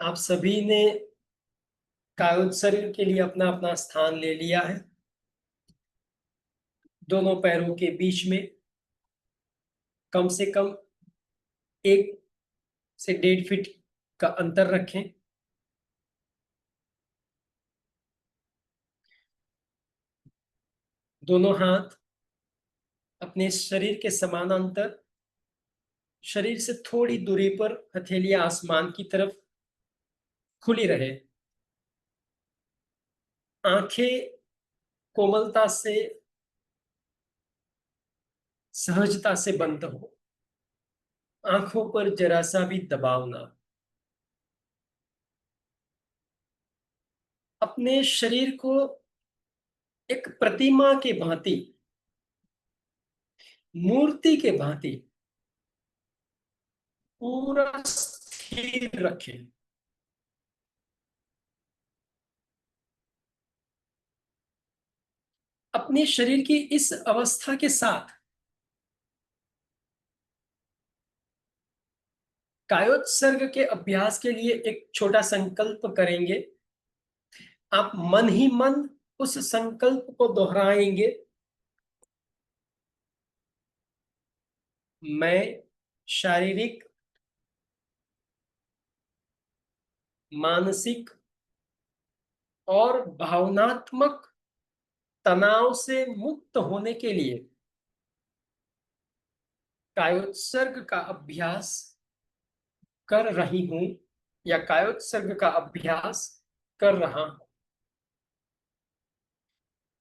आप सभी ने कायोत्सर्ग के लिए अपना अपना स्थान ले लिया है। दोनों पैरों के बीच में कम से कम 1 से 1.5 फीट का अंतर रखें। दोनों हाथ अपने शरीर के समानांतर, शरीर से थोड़ी दूरी पर हथेलियां आसमान की तरफ खुली रहे। आंखें कोमलता से, सहजता से बंद हो। आंखों पर जरा सा भी दबाव ना। अपने शरीर को एक प्रतिमा के भांति, मूर्ति के भांति पूरा स्थिर रखें। अपने शरीर की इस अवस्था के साथ कायोत्सर्ग के अभ्यास के लिए एक छोटा संकल्प करेंगे। आप मन ही मन उस संकल्प को दोहराएंगे। मैं शारीरिक, मानसिक और भावनात्मक तनाव से मुक्त होने के लिए कायोत्सर्ग का अभ्यास कर रही हूं या कायोत्सर्ग का अभ्यास कर रहा हूं।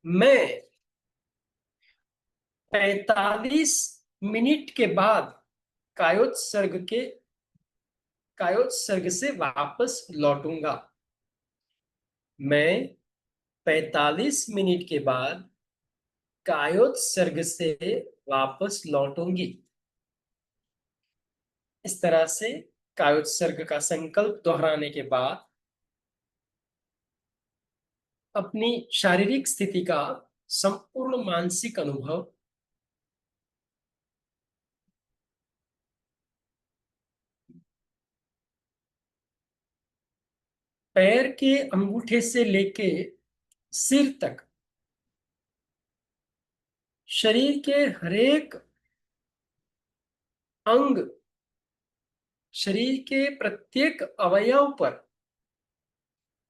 मैं 45 मिनट के बाद कायोत्सर्ग के कायोत्सर्ग से वापस लौटूंगा। मैं 45 मिनट के बाद कायोत्सर्ग से वापस लौटूंगी। इस तरह से कायोत्सर्ग का संकल्प दोहराने के बाद अपनी शारीरिक स्थिति का संपूर्ण मानसिक अनुभव पैर के अंगूठे से लेके सिर तक, शरीर के हरेक अंग, शरीर के प्रत्येक अवयव पर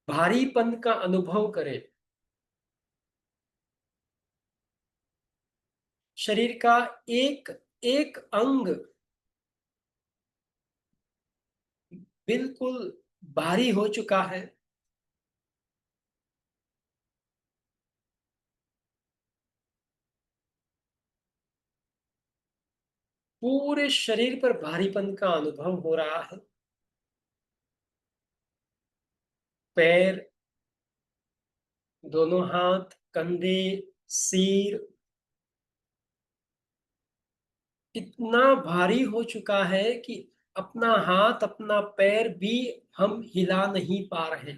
भारीपन का अनुभव करें। शरीर का एक एक अंग बिल्कुल भारी हो चुका है। पूरे शरीर पर भारीपन का अनुभव हो रहा है। पैर, दोनों हाथ, कंधे, सिर इतना भारी हो चुका है कि अपना हाथ, अपना पैर भी हम हिला नहीं पा रहे।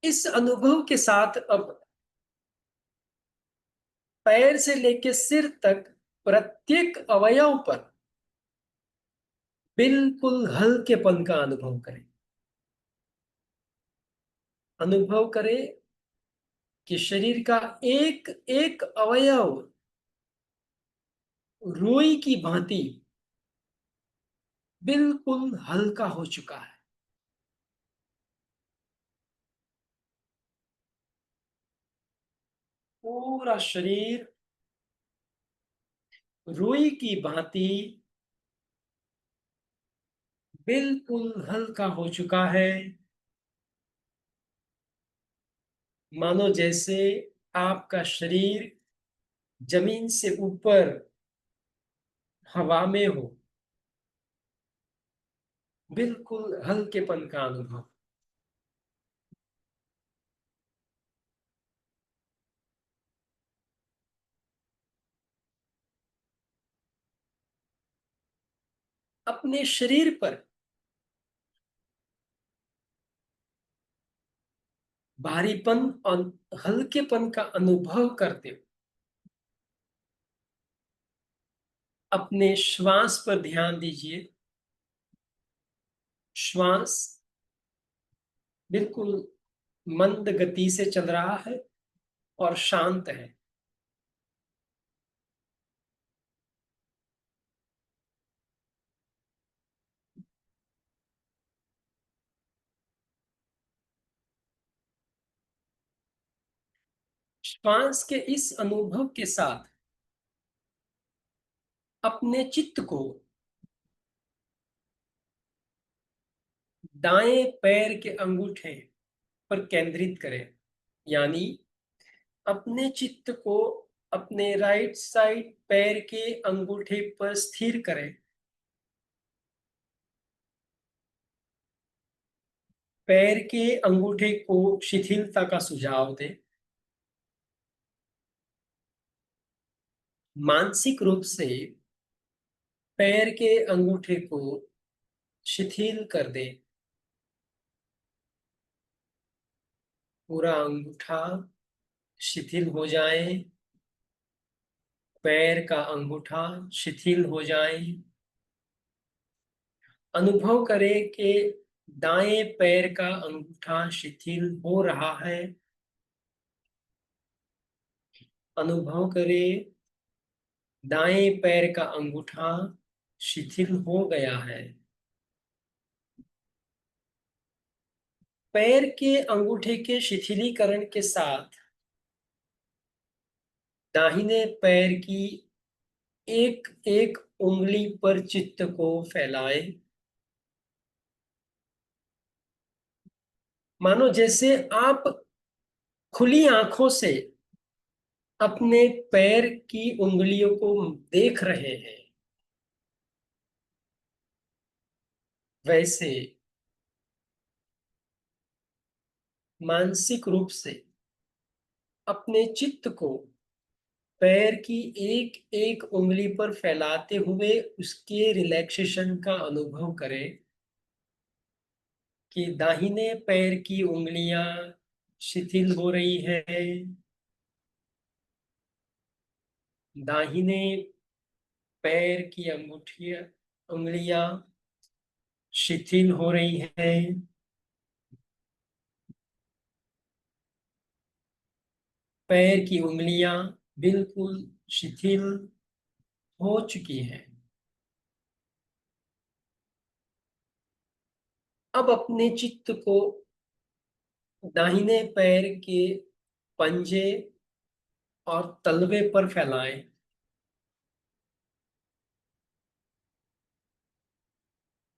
इस अनुभव के साथ अब पैर से लेकर सिर तक प्रत्येक अवयव पर बिल्कुल हल्केपन का अनुभव करें। अनुभव करें कि शरीर का एक एक अवयव रुई की भांति बिल्कुल हल्का हो चुका है। पूरा शरीर रुई की भांति बिल्कुल हल्का हो चुका है। मानो जैसे आपका शरीर जमीन से ऊपर हवा में हो। बिल्कुल हल्केपन का अनुभव। अपने शरीर पर भारीपन और हल्केपन का अनुभव करते हो। अपने श्वास पर ध्यान दीजिए। श्वास बिल्कुल मंद गति से चल रहा है और शांत है। श्वास के इस अनुभव के साथ अपने चित्त को दाएं पैर के अंगूठे पर केंद्रित करें, यानी अपने चित्त को अपने राइट साइड पैर के अंगूठे पर स्थिर करें। पैर के अंगूठे को शिथिलता का सुझाव दें। मानसिक रूप से पैर के अंगूठे को शिथिल कर दें। पूरा अंगूठा शिथिल हो जाए, पैर का अंगूठा शिथिल हो जाए। अनुभव करें कि दाएं पैर का अंगूठा शिथिल हो रहा है। अनुभव करें दाएं पैर का अंगूठा शिथिल हो गया है। पैर के अंगूठे के शिथिलीकरण के साथ दाहिने पैर की एक एक उंगली पर चित्त को फैलाए, मानो जैसे आप खुली आंखों से अपने पैर की उंगलियों को देख रहे हैं। वैसे मानसिक रूप से अपने चित्त को पैर की एक एक उंगली पर फैलाते हुए उसके रिलैक्सेशन का अनुभव करें कि दाहिने पैर की उंगलियां शिथिल हो रही है, दाहिने पैर की उंगलियां शिथिल हो रही है। पैर की उंगलियां बिल्कुल शिथिल हो चुकी हैं। अब अपने चित्त को दाहिने पैर के पंजे और तलवे पर फैलाएं।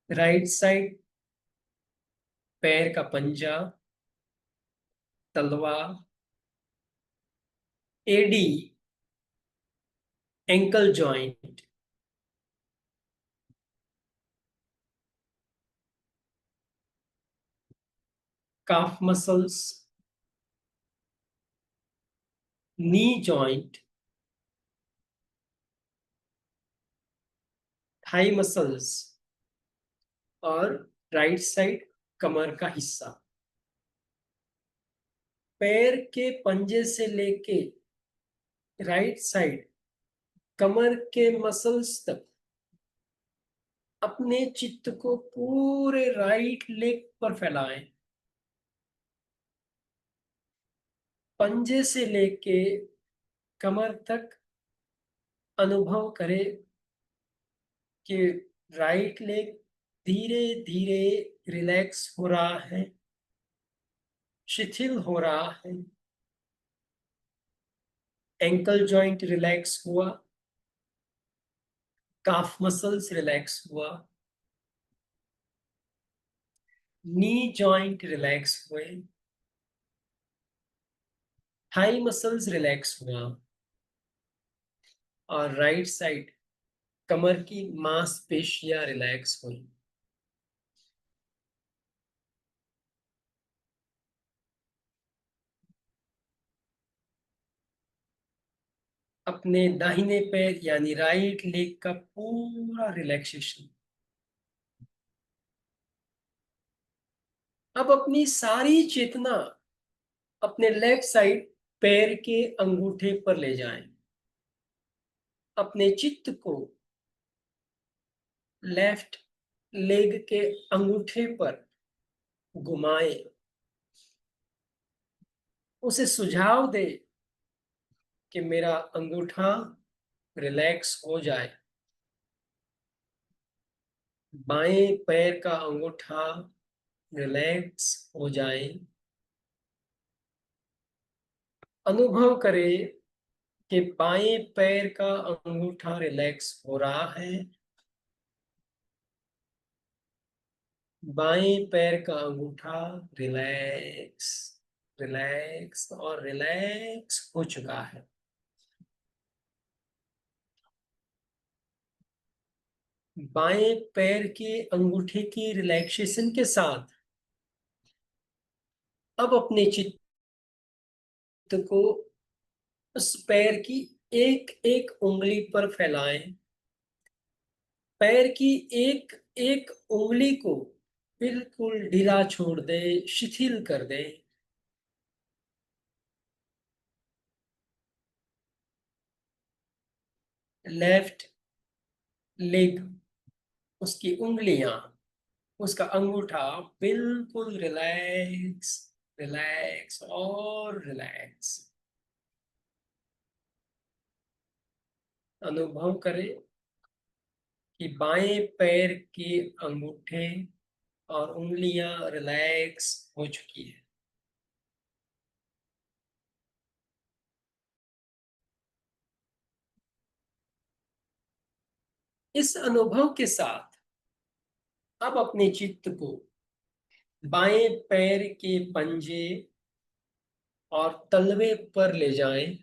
राइट साइड पैर का पंजा, तलवा, एडी, ankle joint, calf muscles, knee joint, thigh muscles और राइट साइड कमर का हिस्सा। पैर के पंजे से लेके राइट साइड कमर के मसल्स तक अपने चित्त को पूरे राइट लेग पर फैलाएं। पंजे से लेके कमर तक अनुभव करें कि राइट लेग धीरे धीरे रिलैक्स हो रहा है, शिथिल हो रहा है। एंकल जॉइंट रिलैक्स हुआ, काफ मसल्स रिलैक्स हुआ, नी जॉइंट रिलैक्स हुए, थाई मसल्स रिलैक्स हुआ और राइट साइड कमर की मांसपेशियां रिलैक्स हुई। अपने दाहिने पैर यानी राइट लेग का पूरा रिलैक्सेशन। अब अपनी सारी चेतना अपने लेफ्ट साइड पैर के अंगूठे पर ले जाएं। अपने चित्त को लेफ्ट लेग के अंगूठे पर घुमाए, उसे सुझाव दे कि मेरा अंगूठा रिलैक्स हो जाए। बाएं पैर का अंगूठा रिलैक्स हो जाए। अनुभव करें कि बाएं पैर का अंगूठा रिलैक्स हो रहा है। बाएं पैर का अंगूठा रिलैक्स रिलैक्स और रिलैक्स हो चुका है। बाएं पैर के अंगूठे की रिलैक्सेशन के साथ अब अपने चित्त को उस पैर की एक एक उंगली पर फैलाएं। पैर की एक एक उंगली को बिल्कुल ढीला छोड़ दे, शिथिल कर दे। लेफ्ट लेग, उसकी उंगलियां, उसका अंगूठा बिल्कुल रिलैक्स रिलैक्स और रिलैक्स। अनुभव करें कि बाएं पैर के अंगूठे और उंगलियां रिलैक्स हो चुकी है। इस अनुभव के साथ अब अपने चित्त को बाएं पैर के पंजे और तलवे पर ले जाएं।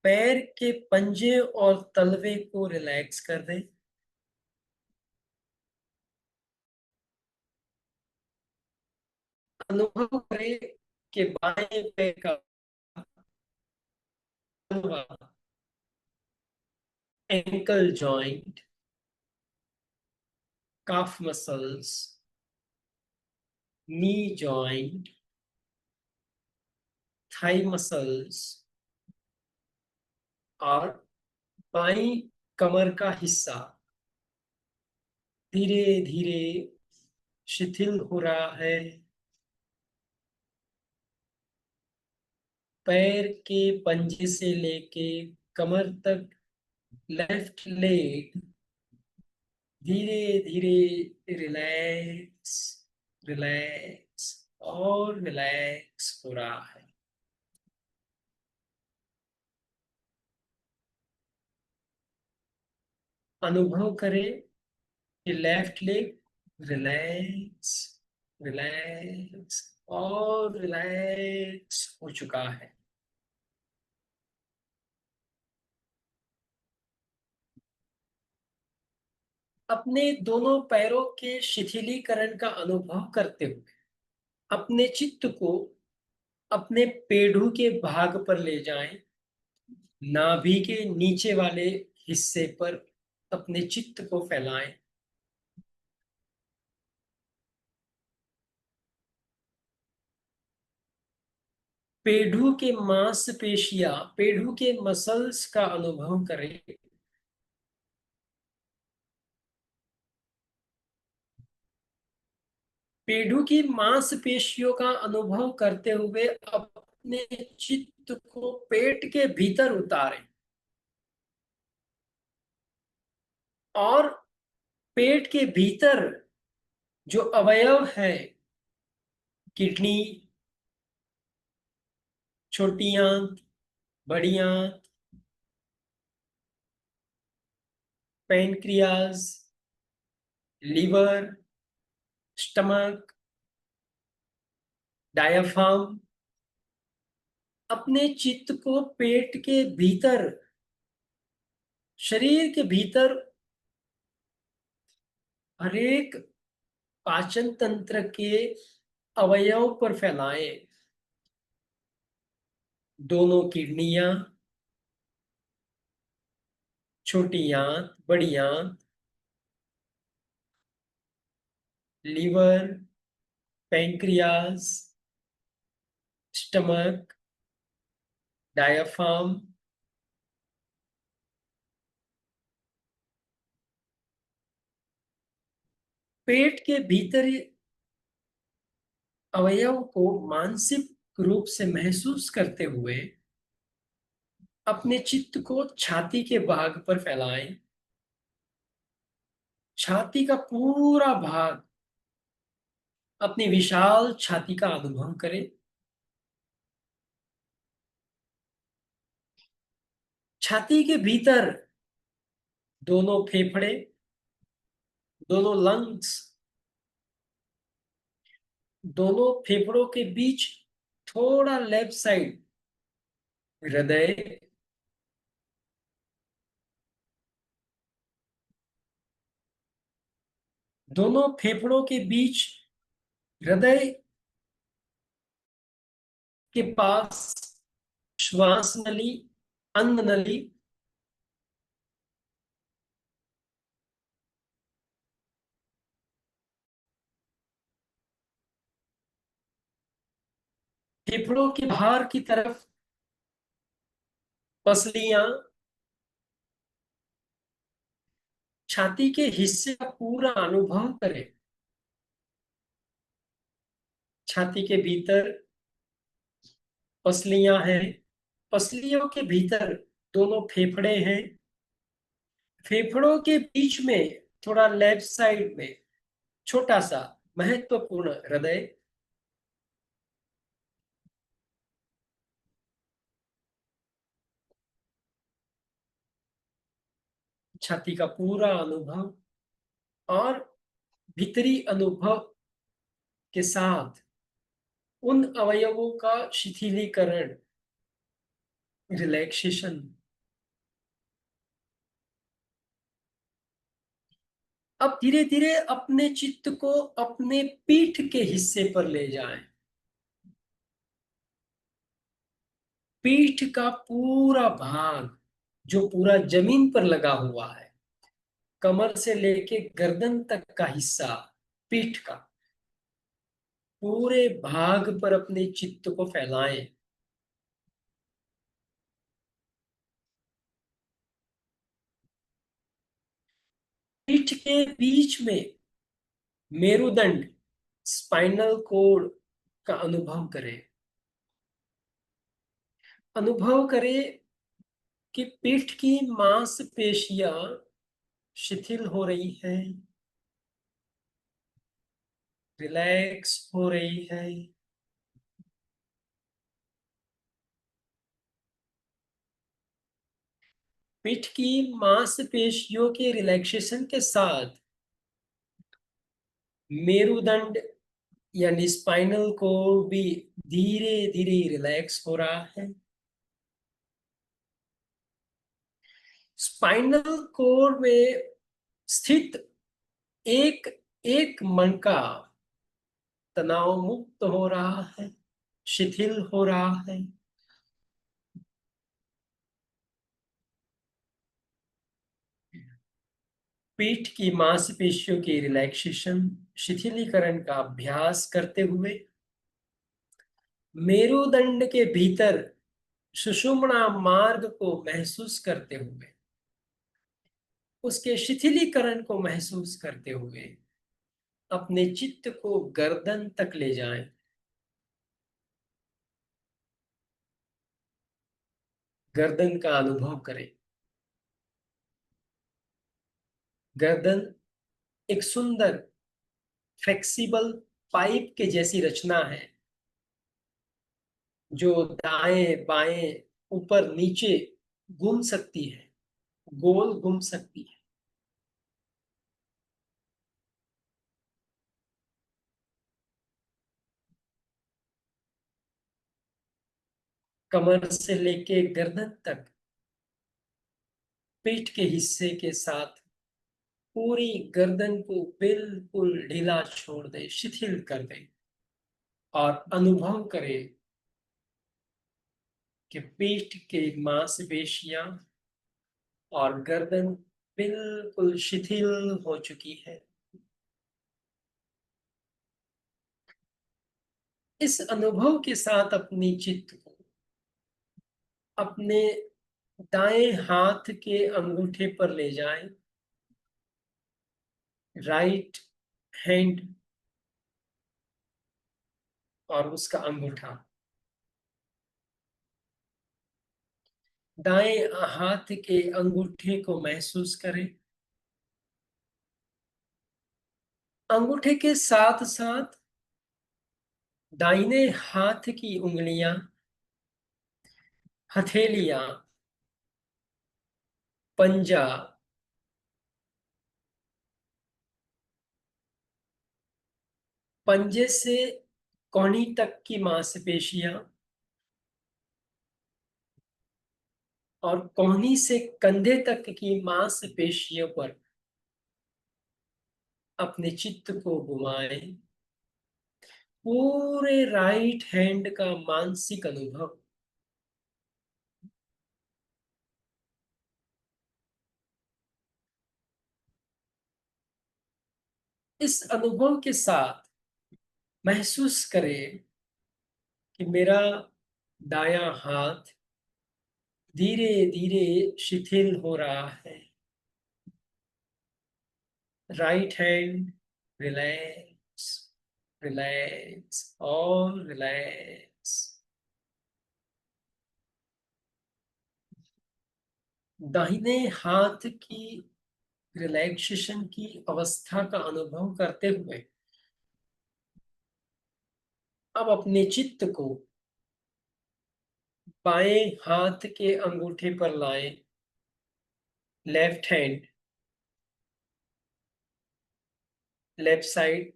पैर के पंजे और तलवे को रिलैक्स कर दें। अनुभव करें कि बाएं पैर का तलवा, ankle joint, calf muscles, knee joint, thigh muscles और बाईं कमर का हिस्सा धीरे धीरे शिथिल हो रहा है। पैर के पंजे से लेके कमर तक लेफ्ट लेग धीरे धीरे रिलैक्स रिलैक्स और रिलैक्स हो रहा है। अनुभव करें कि लेफ्ट लेग रिलैक्स रिलैक्स और रिलैक्स हो चुका है। अपने दोनों पैरों के शिथिलीकरण का अनुभव करते हुए अपने चित्त को अपने पेड़ों के भाग पर ले जाएं। नाभि के नीचे वाले हिस्से पर अपने चित्त को फैलाएं। पेड़ों के मांसपेशियां, पेड़ों के मसल्स का अनुभव करें। पेड़ों की मांसपेशियों का अनुभव करते हुए अपने चित्त को पेट के भीतर उतारें और पेट के भीतर जो अवयव है, किडनी, छोटी आंत, बड़ी आंत, पैनक्रियाज, लीवर, स्टमक, डायाफ्राम, अपने चित्त को पेट के भीतर, शरीर के भीतर हरेक पाचन तंत्र के अवयव पर फैलाएं। दोनों किडनियां, छोटी आंत, बड़ी आंत, लीवर, पैंक्रियाज, स्टमक, डायाफ्राम, पेट के भीतर अवयव को मानसिक रूप से महसूस करते हुए अपने चित्त को छाती के भाग पर फैलाएं। छाती का पूरा भाग, अपनी विशाल छाती का अनुभव करें। छाती के भीतर दोनों फेफड़े, दोनों लंग्स, दोनों फेफड़ों के बीच थोड़ा लेफ्ट साइड हृदय, दोनों फेफड़ों के बीच हृदय के पास श्वास नली, अन्न नली, फेफड़ों के बाहर की तरफ पसलियां, छाती के हिस्से का पूरा अनुभव करें। छाती के भीतर पसलियां हैं, पसलियों के भीतर दोनों फेफड़े हैं, फेफड़ों के बीच में थोड़ा लेफ्ट साइड में छोटा सा महत्वपूर्ण हृदय, छाती का पूरा अनुभव और भीतरी अनुभव के साथ उन अवयवों का शिथिलीकरण, रिलैक्सेशन। अब धीरे धीरे अपने चित्त को अपने पीठ के हिस्से पर ले जाएं। पीठ का पूरा भाग जो पूरा जमीन पर लगा हुआ है, कमर से लेके गर्दन तक का हिस्सा पीठ का पूरे भाग पर अपने चित्त को फैलाएं। पीठ के बीच में मेरुदंड, स्पाइनल कोड का अनुभव करें। अनुभव करें कि पीठ की मांसपेशियां शिथिल हो रही हैं, रिलैक्स हो रही है। पीठ की मांसपेशियों के रिलैक्सेशन के साथ मेरुदंड यानी स्पाइनल कोड भी धीरे धीरे रिलैक्स हो रहा है। स्पाइनल कोड में स्थित एक एक मनका तनाव मुक्त हो रहा है, शिथिल हो रहा है। पीठ की मांसपेशियों के रिलैक्सेशन, शिथिलीकरण का अभ्यास करते हुए मेरुदंड के भीतर सुषुम्ना मार्ग को महसूस करते हुए, उसके शिथिलीकरण को महसूस करते हुए अपने चित्त को गर्दन तक ले जाएं। गर्दन का अनुभव करें। गर्दन एक सुंदर फ्लेक्सिबल पाइप के जैसी रचना है जो दाएं बाएं ऊपर नीचे घूम सकती है, गोल घूम सकती है। कमर से लेके गर्दन तक पीठ के हिस्से के साथ पूरी गर्दन को बिल्कुल ढीला छोड़ दे, शिथिल कर दे और अनुभव करे कि पीठ के मांसपेशियां और गर्दन बिल्कुल शिथिल हो चुकी है। इस अनुभव के साथ अपनी चित्त को अपने दाएं हाथ के अंगूठे पर ले जाएं। राइट हैंड और उसका अंगूठा। दाएं हाथ के अंगूठे को महसूस करें। अंगूठे के साथ साथ दाहिने हाथ की उंगलियां, हथेलियां, पंजा, पंजे से कोहनी तक की मांसपेशियां और कोहनी से कंधे तक की मांसपेशियों पर अपने चित्त को घुमाएं। पूरे राइट हैंड का मानसिक अनुभव। इस अनुभव के साथ महसूस करें कि मेरा दायां हाथ धीरे धीरे शिथिल हो रहा है। राइट हैंड रिलैक्स, रिलैक्स और रिलैक्स। दाहिने हाथ की रिलैक्सेशन की अवस्था का अनुभव करते हुए अब अपने चित्त को बाएं हाथ के अंगूठे पर लाएं। लेफ्ट हैंड, लेफ्ट साइड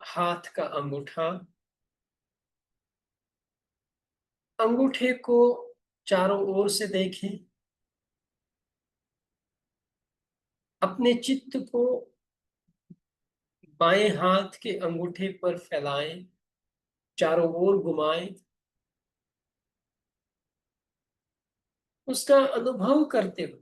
हाथ का अंगूठा। अंगूठे को चारों ओर से देखें। अपने चित्त को बाएं हाथ के अंगूठे पर फैलाएं, चारों ओर घुमाएं। उसका अनुभव करते हुए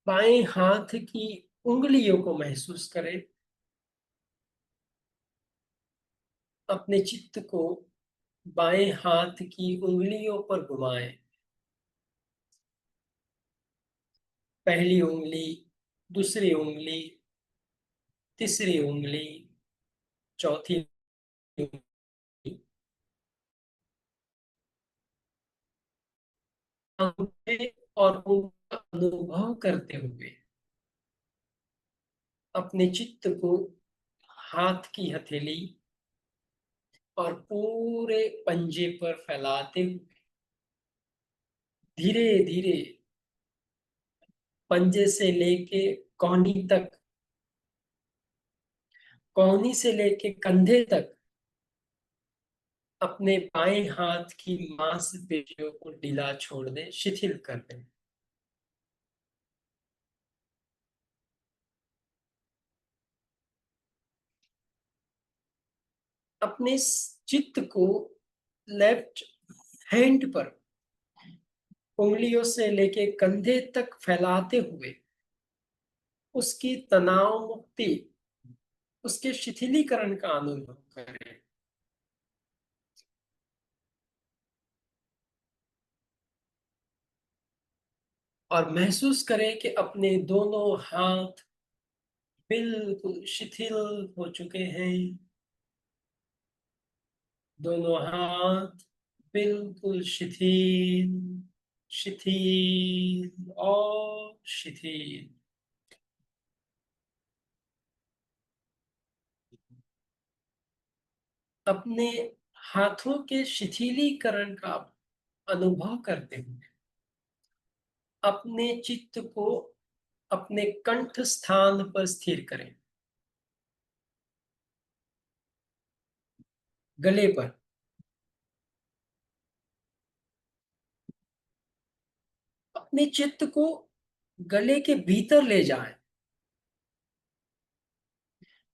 बाएं हाथ की उंगलियों को महसूस करें। अपने चित्त को बाएं हाथ की उंगलियों पर घुमाएं। पहली उंगली, दूसरी उंगली, तीसरी उंगली, चौथी उंगली। अंगूठे और उंगली का अनुभव करते हुए अपने चित्त को हाथ की हथेली और पूरे पंजे पर फैलाते हुए धीरे धीरे पंजे से लेके कोहनी तक, कोहनी से लेके कंधे तक अपने बाएं हाथ की मांसपेशियों को ढीला छोड़ दें, शिथिल कर दें। अपने चित्त को लेफ्ट हैंड पर उंगलियों से लेके कंधे तक फैलाते हुए उसकी तनाव मुक्ति, उसके शिथिलीकरण का अनुभव करें। और महसूस करें कि अपने दोनों हाथ बिल्कुल शिथिल हो चुके हैं। दोनों हाथ बिल्कुल शिथिल, शिथिल और शिथिल। अपने हाथों के शिथिलीकरण का अनुभव करते हुए अपने चित्त को अपने कंठ स्थान पर स्थिर करें। गले पर। अपने चित्त को गले के भीतर ले जाएं।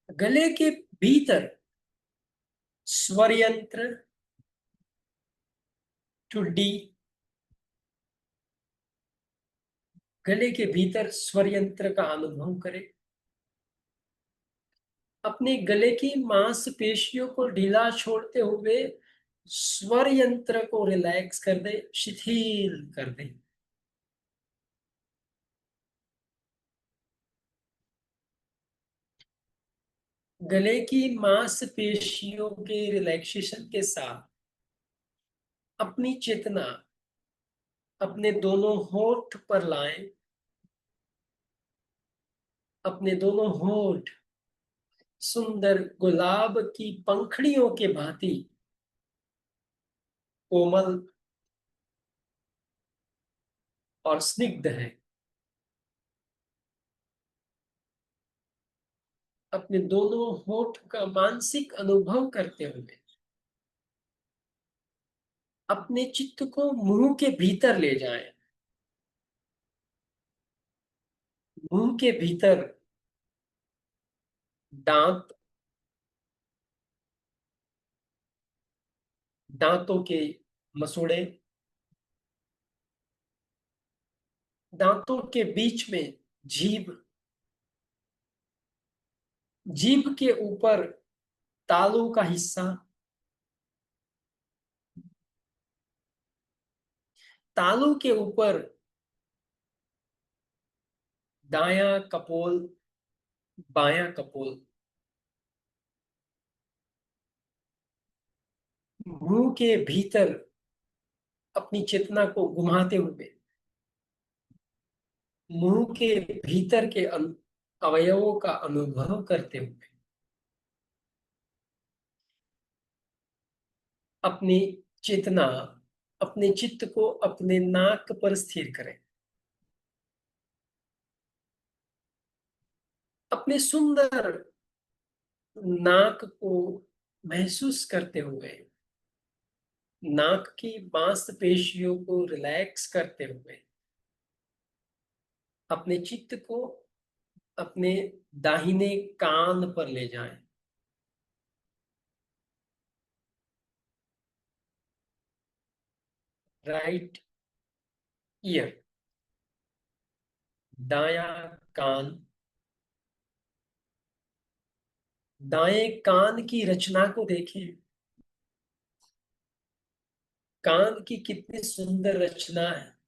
गले के भीतर स्वर यंत्र, ठुड्डी, गले के भीतर स्वर यंत्र का अनुभव करें। अपने गले की मांसपेशियों को ढीला छोड़ते हुए स्वर यंत्र को रिलैक्स कर दे, शिथिल कर दे। गले की मांसपेशियों के रिलैक्सेशन के साथ अपनी चेतना अपने दोनों होठ पर लाएं। अपने दोनों होठ सुंदर गुलाब की पंखड़ियों के भांति कोमल और स्निग्ध है। अपने दोनों होठ का मानसिक अनुभव करते हुए अपने चित्त को मुंह के भीतर ले जाएं। मुंह के भीतर दांत, दांतों के मसूड़े, दांतों के बीच में जीभ, जीभ के ऊपर तालू का हिस्सा, तालू के ऊपर दायां कपोल, बायां कपोल, मुंह के भीतर अपनी चेतना को घुमाते हुए मुंह के भीतर के अवयवों का अनुभव करते हुए अपनी चेतना, अपने चित्त को अपने नाक पर स्थिर करें। अपने सुंदर नाक को महसूस करते हुए, नाक की मांसपेशियों को रिलैक्स करते हुए अपने चित्त को अपने दाहिने कान पर ले जाएं। राइट ईयर, दायां कान, दाएं कान की रचना को देखें। कान की कितनी सुंदर रचना है।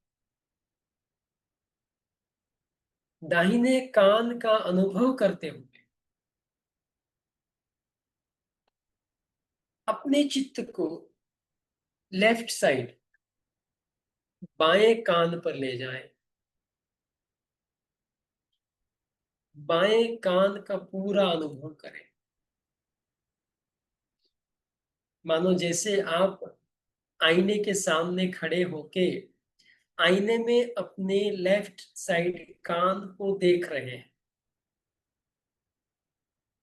दाहिने कान का अनुभव करते हुए अपने चित्त को लेफ्ट साइड, बाएं कान पर ले जाएं। बाएं कान का पूरा अनुभव करें। मानो जैसे आप आईने के सामने खड़े होके आईने में अपने लेफ्ट साइड कान को देख रहे हैं।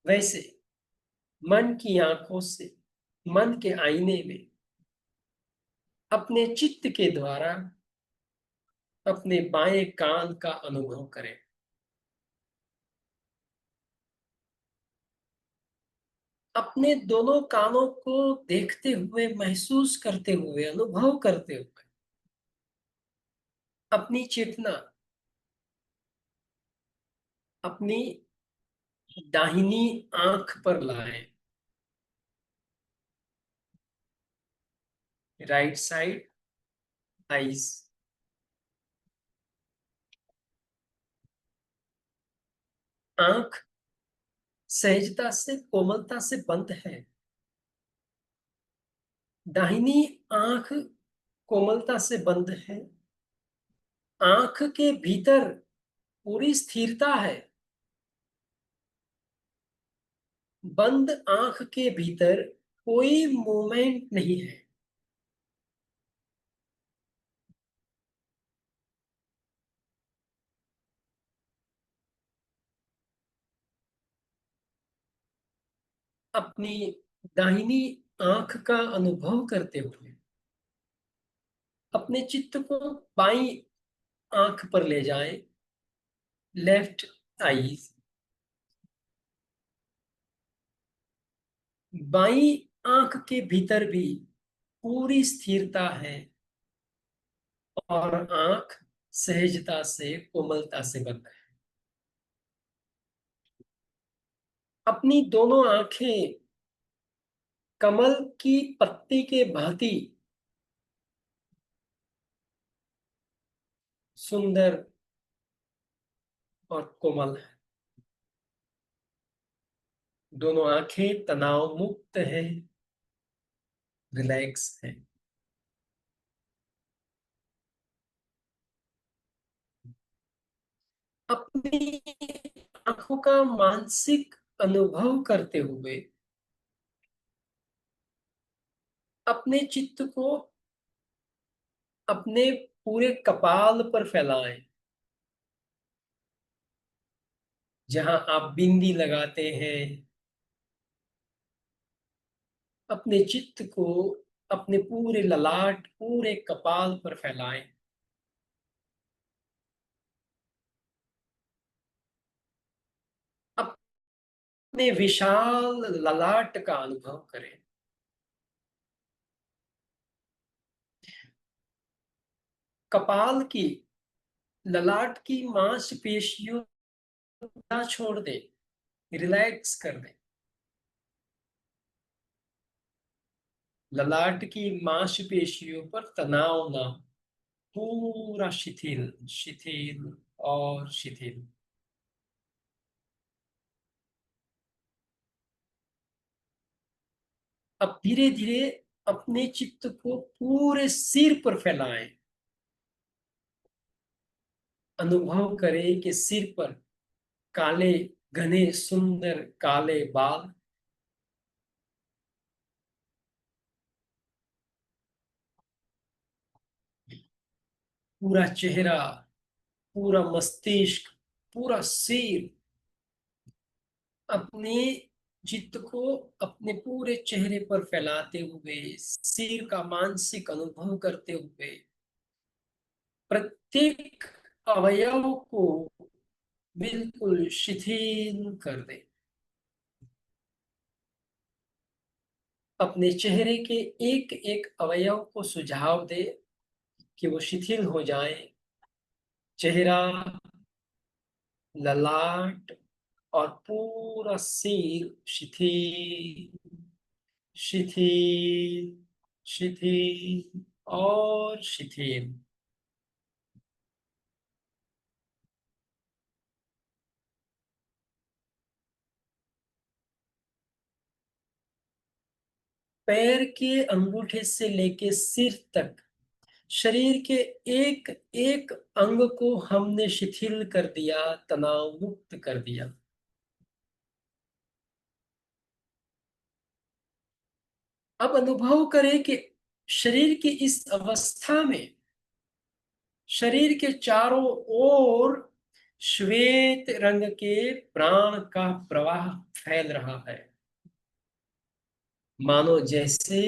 वैसे मन की आंखों से, मन के आईने में अपने चित्त के द्वारा अपने बाएं कान का अनुभव करें। अपने दोनों कानों को देखते हुए, महसूस करते हुए, अनुभव करते हुए अपनी चेतना अपनी दाहिनी आंख पर लाएं। Right side eyes. आंख सहजता से, कोमलता से बंद है। दाहिनी आंख कोमलता से बंद है। आंख के भीतर पूरी स्थिरता है। बंद आंख के भीतर कोई मूवमेंट नहीं है। अपनी दाहिनी आंख का अनुभव करते हुए अपने चित्त को बाईं आंख पर ले जाएं। Left eyes. बाईं आंख के भीतर भी पूरी स्थिरता है और आंख सहजता से, कोमलता से बंद है। अपनी दोनों आंखें कमल की पत्ती के भांति सुंदर और कोमल है। दोनों आंखें तनाव मुक्त है, रिलैक्स है। अपनी आंखों का मानसिक अनुभव करते हुए अपने चित्त को अपने पूरे कपाल पर फैलाएं। जहां आप बिंदी लगाते हैं, अपने चित्त को अपने पूरे ललाट, पूरे कपाल पर फैलाएं। अपने विशाल ललाट का अनुभव करें। कपाल की, ललाट की मांसपेशियों ना छोड़ दें, रिलैक्स कर दें। ललाट की मांसपेशियों पर तनाव ना हो, पूरा शिथिल, शिथिल और शिथिल। अब धीरे धीरे अपने चित्त को पूरे सिर पर फैलाएं। अनुभव करें कि सिर पर काले, घने, सुंदर काले बाल। पूरा चेहरा, पूरा मस्तिष्क, पूरा सिर। अपने चित्त को अपने पूरे चेहरे पर फैलाते हुए, सिर का मानसिक अनुभव करते हुए प्रत्येक अवयव को बिल्कुल शिथिल कर दे। अपने चेहरे के एक एक अवयव को सुझाव दे कि वो शिथिल हो जाए। चेहरा, ललाट और पूरा सिर शिथिल, शिथिल, शिथिल और शिथिल। पैर के अंगूठे से लेके सिर तक शरीर के एक एक अंग को हमने शिथिल कर दिया, तनाव मुक्त कर दिया। अब अनुभव करें कि शरीर की इस अवस्था में शरीर के चारों ओर श्वेत रंग के प्राण का प्रवाह फैल रहा है। मानो जैसे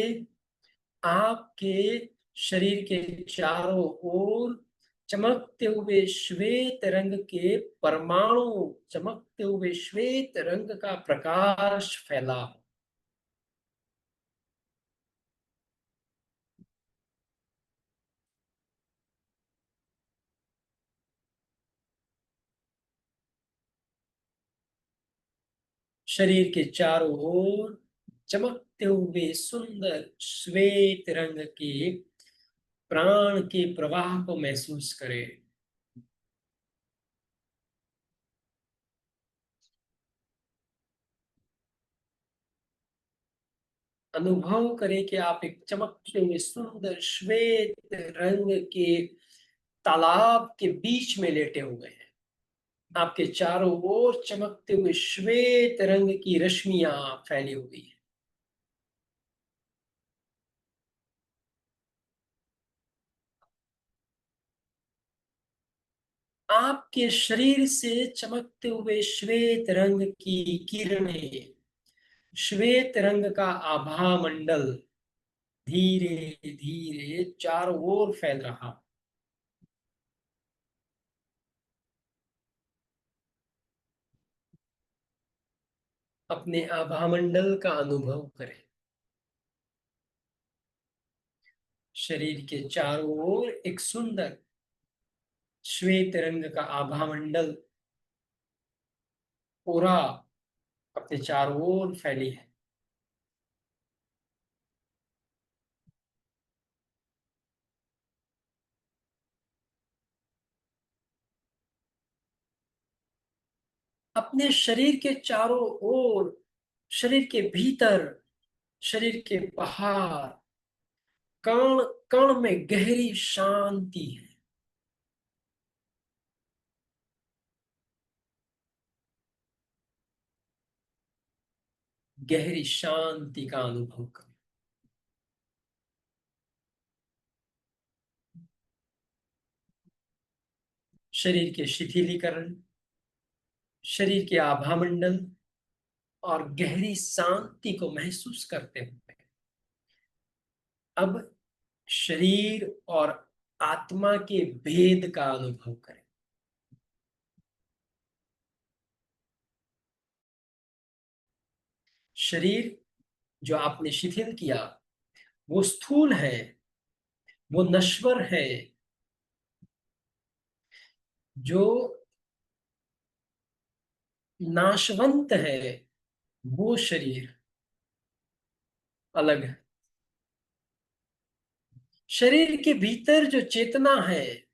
आपके शरीर के चारों ओर चमकते हुए श्वेत रंग के परमाणु, चमकते हुए श्वेत रंग का प्रकाश फैला हो। शरीर के चारों ओर चमकते हुए सुंदर श्वेत रंग के प्राण के प्रवाह को महसूस करें। अनुभव करें कि आप एक चमकते हुए सुंदर श्वेत रंग के तालाब के बीच में लेटे हुए हैं। आपके चारों ओर चमकते हुए श्वेत रंग की रश्मियां फैली हुई हैं। आपके शरीर से चमकते हुए श्वेत रंग की किरणें, श्वेत रंग का आभा मंडल धीरे धीरे चारों ओर फैल रहा। अपने आभा मंडल का अनुभव करें। शरीर के चारों ओर एक सुंदर श्वेत रंग का आभा मंडल पूरा अपने चारों ओर फैली है। अपने शरीर के चारों ओर शरीर के भीतर, शरीर के बाहर, कण कण में गहरी शांति है। गहरी शांति का अनुभव करें। शरीर के शिथिलीकरण, शरीर के आभामंडल और गहरी शांति को महसूस करते हुए अब शरीर और आत्मा के भेद का अनुभव करें। शरीर जो आपने शिथिल किया वो स्थूल है, वो नश्वर है। जो नाशवंत है वो शरीर अलग है। शरीर के भीतर जो चेतना है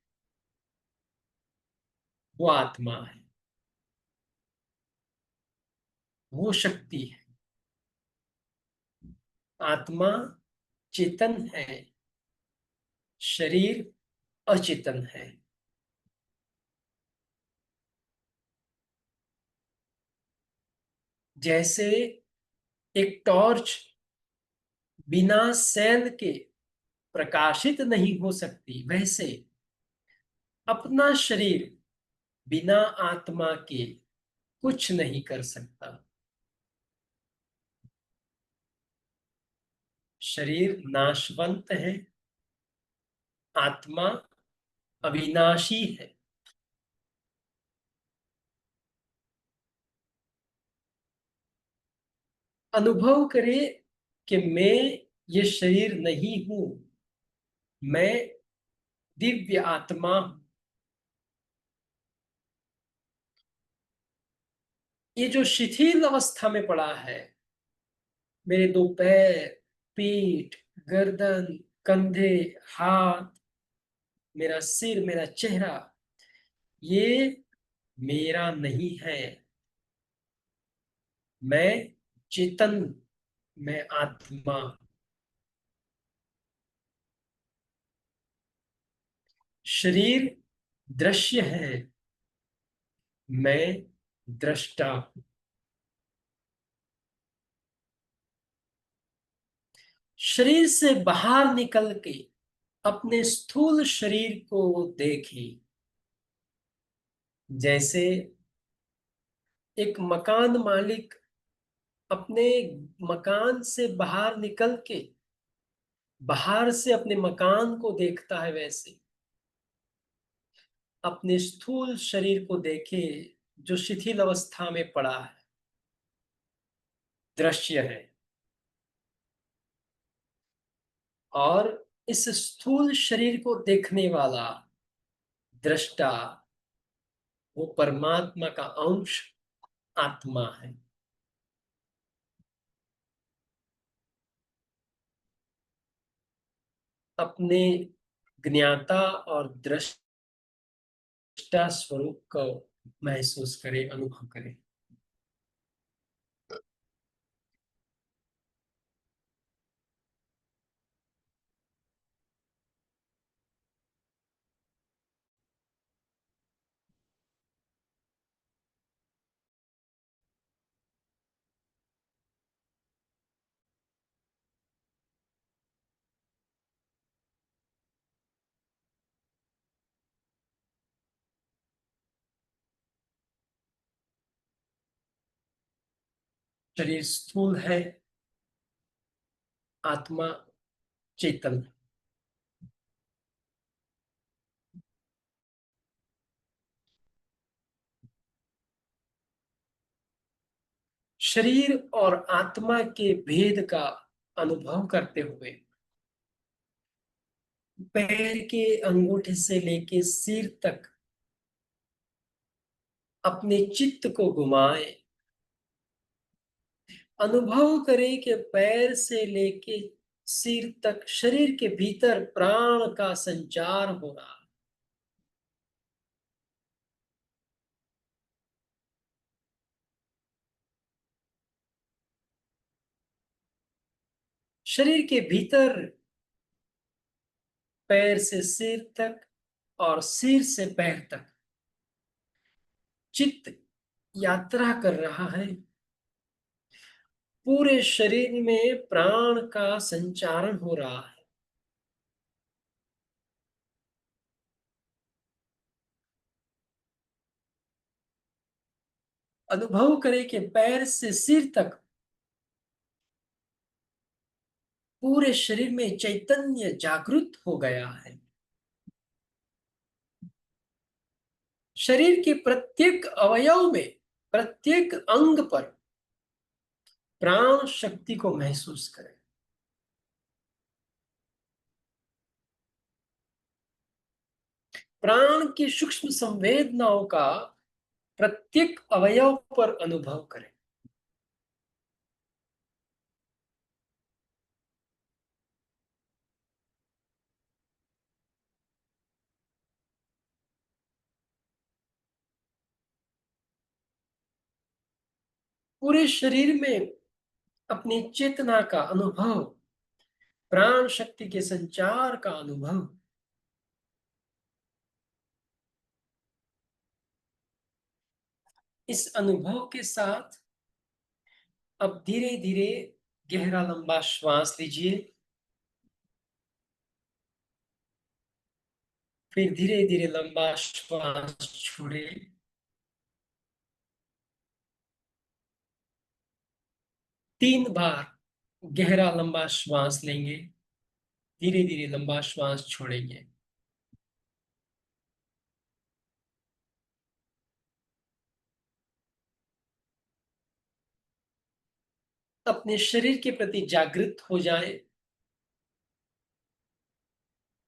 वो आत्मा है, वो शक्ति है। आत्मा चेतन है, शरीर अचेतन है। जैसे एक टॉर्च बिना सेल के प्रकाशित नहीं हो सकती, वैसे अपना शरीर बिना आत्मा के कुछ नहीं कर सकता। शरीर नाशवंत है, आत्मा अविनाशी है। अनुभव करे कि मैं ये शरीर नहीं हूं, मैं दिव्य आत्मा हूं। ये जो शिथिल अवस्था में पड़ा है, मेरे दो पैर, पीठ, गर्दन, कंधे, हाथ, मेरा सिर, मेरा चेहरा, ये मेरा नहीं है। मैं चेतन, मैं आत्मा। शरीर दृश्य है, मैं दृष्टा। शरीर से बाहर निकल के अपने स्थूल शरीर को देखें। जैसे एक मकान मालिक अपने मकान से बाहर निकल के बाहर से अपने मकान को देखता है, वैसे अपने स्थूल शरीर को देखे जो शिथिल अवस्था में पड़ा है, दृश्य है। और इस स्थूल शरीर को देखने वाला दृष्टा वो परमात्मा का अंश आत्मा है। अपने ज्ञाता और दृष्टा स्वरूप को महसूस करें, अनुभव करें। शरीर स्थूल है, आत्मा चेतन। शरीर और आत्मा के भेद का अनुभव करते हुए पैर के अंगूठे से लेके सिर तक अपने चित्त को घुमाए। अनुभव करें कि पैर से लेके सिर तक शरीर के भीतर प्राण का संचार हो रहा है। शरीर के भीतर पैर से सिर तक और सिर से पैर तक चित्त यात्रा कर रहा है। पूरे शरीर में प्राण का संचारण हो रहा है। अनुभव करें कि पैर से सिर तक पूरे शरीर में चैतन्य जागृत हो गया है। शरीर के प्रत्येक अवयव में, प्रत्येक अंग पर प्राण शक्ति को महसूस करें। प्राण की सूक्ष्म संवेदनाओं का प्रत्येक अवयव पर अनुभव करें। पूरे शरीर में अपनी चेतना का अनुभव, प्राण शक्ति के संचार का अनुभव। इस अनुभव के साथ अब धीरे धीरे गहरा लंबा श्वास लीजिए। फिर धीरे धीरे लंबा श्वास छोड़े। 3 बार गहरा लंबा श्वास लेंगे, धीरे धीरे लंबा श्वास छोड़ेंगे। अपने शरीर के प्रति जागृत हो जाए।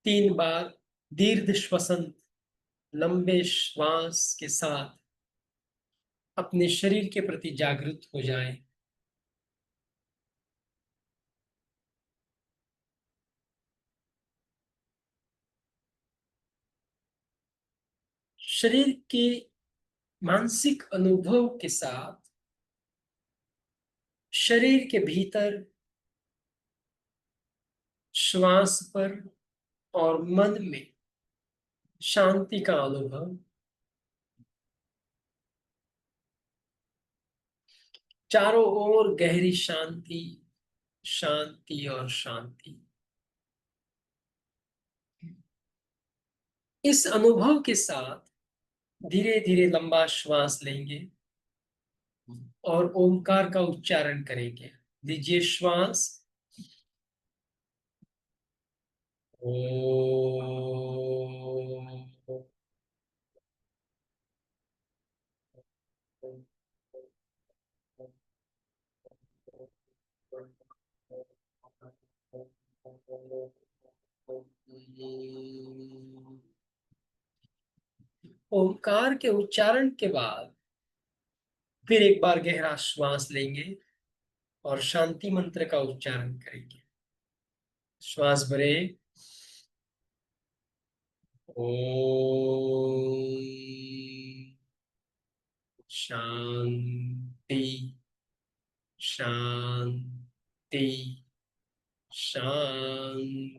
3 बार दीर्घ श्वसन, लंबे श्वास के साथ अपने शरीर के प्रति जागृत हो जाए। शरीर के मानसिक अनुभव के साथ शरीर के भीतर श्वास पर और मन में शांति का अनुभव। चारों ओर गहरी शांति, शांति और शांति। इस अनुभव के साथ धीरे धीरे लंबा श्वास लेंगे और ओमकार का उच्चारण करेंगे। लीजिए श्वास। ओम। ओमकार के उच्चारण के बाद फिर एक बार गहरा श्वास लेंगे और शांति मंत्र का उच्चारण करेंगे। श्वास भरे। ओम। शांति, शांति, शांति।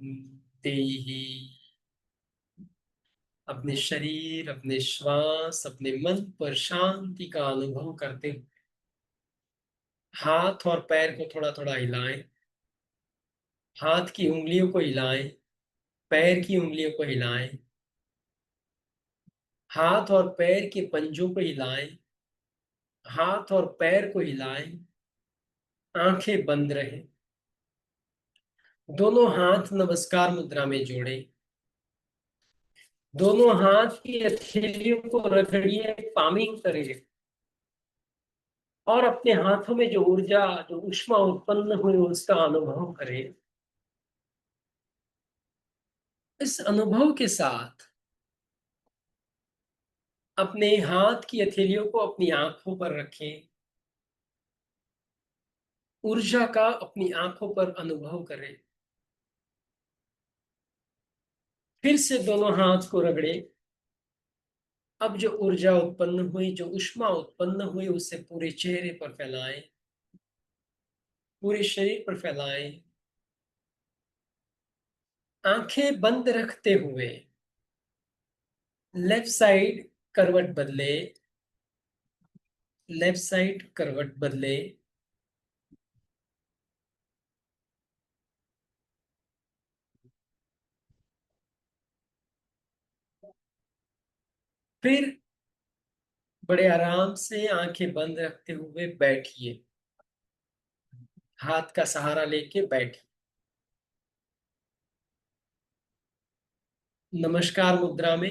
अपने शरीर, अपने श्वास, अपने मन पर शांति का अनुभव करते हुए हाथ और पैर को थोड़ा थोड़ा हिलाएं। हाथ की उंगलियों को हिलाएं, पैर की उंगलियों को हिलाएं। हाथ और पैर के पंजों को हिलाएं, हाथ और पैर को हिलाएं। आंखें बंद रहें। दोनों हाथ नमस्कार मुद्रा में जोड़ें। दोनों हाथ की हथेलियों को रगड़िए, पामिंग करिए और अपने हाथों में जो ऊर्जा, जो ऊष्मा उत्पन्न हुई उसका अनुभव करें। इस अनुभव के साथ अपने हाथ की हथेलियों को अपनी आंखों पर रखें। ऊर्जा का अपनी आंखों पर अनुभव करें। फिर से दोनों हाथ को रगड़े। अब जो ऊर्जा उत्पन्न हुई, जो ऊष्मा उत्पन्न हुई उसे पूरे चेहरे पर फैलाएं, पूरे शरीर पर फैलाएं। आंखें बंद रखते हुए लेफ्ट साइड करवट बदले, लेफ्ट साइड करवट बदले। फिर बड़े आराम से आंखें बंद रखते हुए बैठिए, हाथ का सहारा लेके बैठिए। नमस्कार मुद्रा में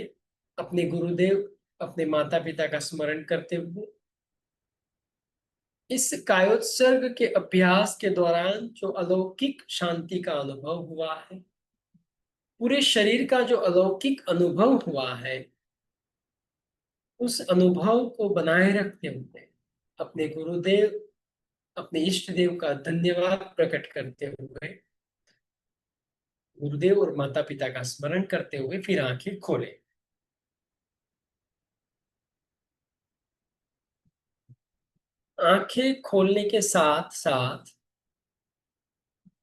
अपने गुरुदेव, अपने माता पिता का स्मरण करते हुए इस कायोत्सर्ग के अभ्यास के दौरान जो अलौकिक शांति का अनुभव हुआ है, पूरे शरीर का जो अलौकिक अनुभव हुआ है, उस अनुभव को बनाए रखते हुए अपने गुरुदेव, अपने इष्ट देव का धन्यवाद प्रकट करते हुए, गुरुदेव और माता पिता का स्मरण करते हुए फिर आंखें खोले। आंखें खोलने के साथ साथ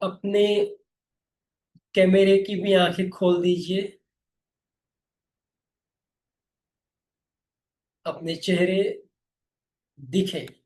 अपने कैमरे की भी आंखें खोल दीजिए। अपने चेहरे दिखें।